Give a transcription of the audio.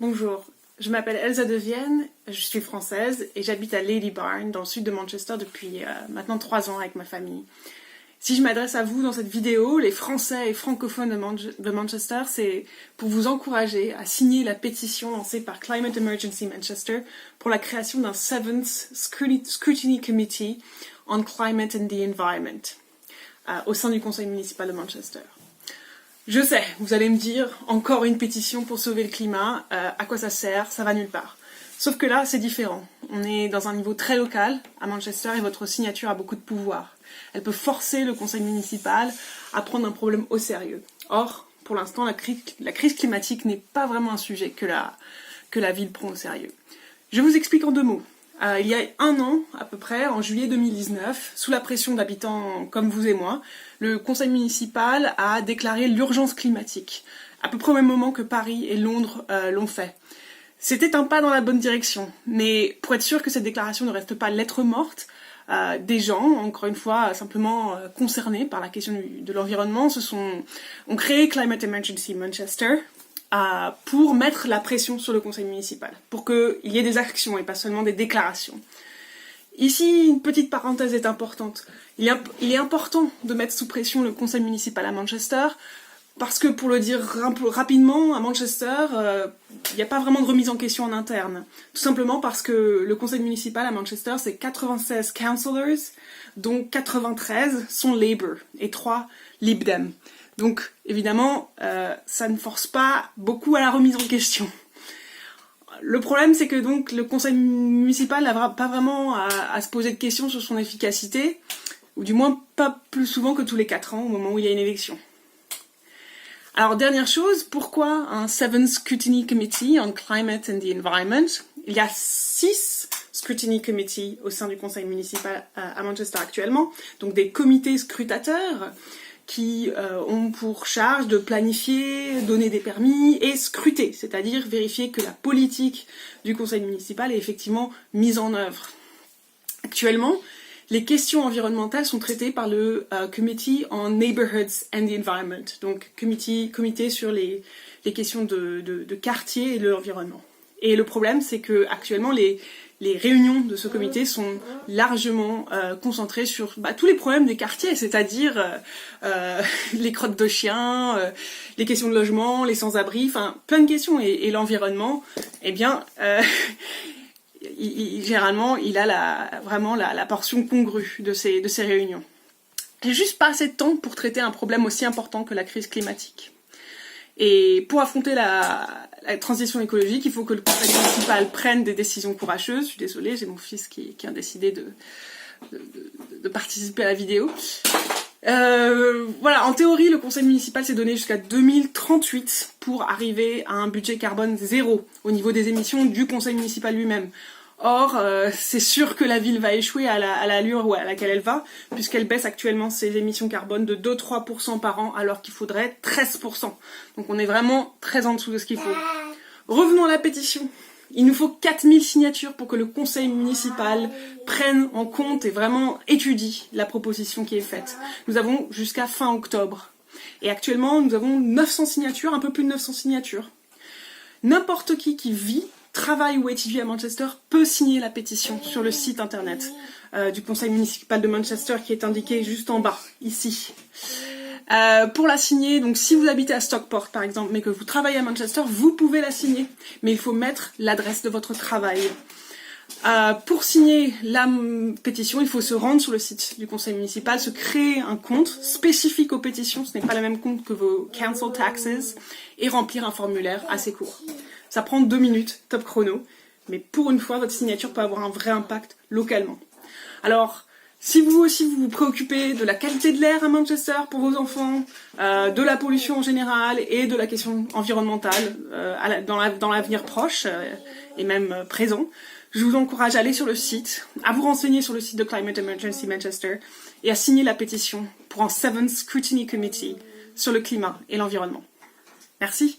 Bonjour, je m'appelle Elsa de Vienne, je suis française et j'habite à Lady Barn dans le sud de Manchester depuis maintenant 3 ans avec ma famille. Si je m'adresse à vous dans cette vidéo, les Français et francophones de Manchester, c'est pour vous encourager à signer la pétition lancée par Climate Emergency Manchester pour la création d'un 7th Scrutiny Committee on Climate and the Environment au sein du conseil municipal de Manchester. Je sais, vous allez me dire, encore une pétition pour sauver le climat, à quoi ça sert, ça va nulle part. Sauf que là, c'est différent. On est dans un niveau très local, à Manchester, et votre signature a beaucoup de pouvoir. Elle peut forcer le conseil municipal à prendre un problème au sérieux. Or, pour l'instant, la crise climatique n'est pas vraiment un sujet que la ville prend au sérieux. Je vous explique en 2 mots. Il y a 1 an, à peu près, en juillet 2019, sous la pression d'habitants comme vous et moi, le conseil municipal a déclaré l'urgence climatique, à peu près au même moment que Paris et Londres l'ont fait. C'était un pas dans la bonne direction, mais pour être sûr que cette déclaration ne reste pas lettre morte, des gens, encore une fois, simplement concernés par la question de l'environnement, ont créé Climate Emergency Manchester, pour mettre la pression sur le conseil municipal, pour qu'il y ait des actions et pas seulement des déclarations. Ici, une petite parenthèse est importante. Il est important de mettre sous pression le conseil municipal à Manchester, parce que, pour le dire rapidement, à Manchester, il n'y a pas vraiment de remise en question en interne. Tout simplement parce que le conseil municipal à Manchester, c'est 96 councillors, dont 93 sont Labour et 3 Lib Dem. Donc, évidemment, ça ne force pas beaucoup à la remise en question. Le problème, c'est que donc le conseil municipal n'a pas vraiment à se poser de questions sur son efficacité, ou du moins pas plus souvent que tous les 4 ans, au moment où il y a une élection. Alors, dernière chose, pourquoi un 7th Scrutiny Committee on Climate and the Environment? Il y a 6 Scrutiny Committees au sein du conseil municipal à Manchester actuellement, donc des comités scrutateurs, qui ont pour charge de planifier, donner des permis et scruter, c'est-à-dire vérifier que la politique du conseil municipal est effectivement mise en œuvre. Actuellement, les questions environnementales sont traitées par le Committee on Neighborhoods and the Environment, donc comité sur les questions de quartier et de l'environnement. Et le problème, c'est que actuellement les réunions de ce comité sont largement concentrées sur tous les problèmes des quartiers, c'est-à-dire les crottes de chiens, les questions de logement, les sans-abri, enfin plein de questions. Et l'environnement, eh bien, généralement, il a vraiment la portion congrue de ces réunions. J'ai juste pas assez de temps pour traiter un problème aussi important que la crise climatique. Et pour affronter la transition écologique, il faut que le conseil municipal prenne des décisions courageuses. Je suis désolée, j'ai mon fils qui a décidé de participer à la vidéo. Voilà, en théorie, le conseil municipal s'est donné jusqu'à 2038 pour arriver à un budget carbone 0 au niveau des émissions du conseil municipal lui-même. Or, c'est sûr que la ville va échouer à l'allure à laquelle elle va, puisqu'elle baisse actuellement ses émissions carbone de 2-3% par an, alors qu'il faudrait 13%. Donc on est vraiment très en dessous de ce qu'il faut. Revenons à la pétition. Il nous faut 4000 signatures pour que le conseil municipal prenne en compte et vraiment étudie la proposition qui est faite. Nous avons jusqu'à fin octobre. Et actuellement, nous avons 900 signatures, un peu plus de 900 signatures. N'importe qui vit, travaille ou étudie à Manchester peut signer la pétition sur le site internet du conseil municipal de Manchester qui est indiqué juste en bas, ici. Pour la signer, donc si vous habitez à Stockport par exemple, mais que vous travaillez à Manchester, vous pouvez la signer, mais il faut mettre l'adresse de votre travail. Pour signer la pétition, il faut se rendre sur le site du conseil municipal, se créer un compte spécifique aux pétitions, ce n'est pas le même compte que vos council taxes, et remplir un formulaire assez court. Ça prend 2 minutes, top chrono, mais pour une fois, votre signature peut avoir un vrai impact localement. Alors, si vous aussi vous préoccupez de la qualité de l'air à Manchester pour vos enfants, de la pollution en général et de la question environnementale dans l'avenir proche et même présent, je vous encourage à aller sur le site, à vous renseigner sur le site de Climate Emergency Manchester et à signer la pétition pour un 7th Scrutiny Committee sur le climat et l'environnement. Merci.